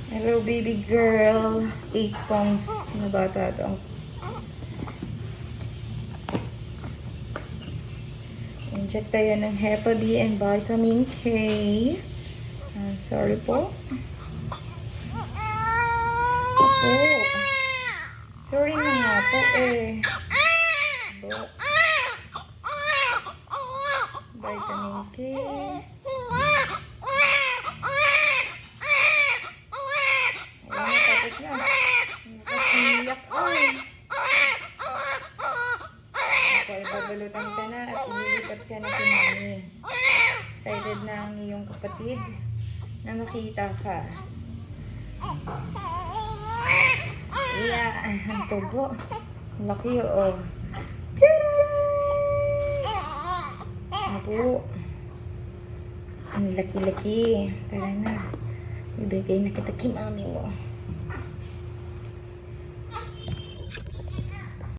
Hello, baby girl. 8 pounds na bata to. Inject tayo ng Hepa B and Vitamin K. Sorry po. Opo. Sorry na nga po eh. Vitamin K. Tapos na. Nakasiyak. Okay, babalutan ka na at ililipat ka na pinami. Excited na ang iyong kapatid na makita ka. Yeah, ang tubo. Laki oh. Apo. Ang laki-laki. Tara na. Ibigay na kita kay mami mo.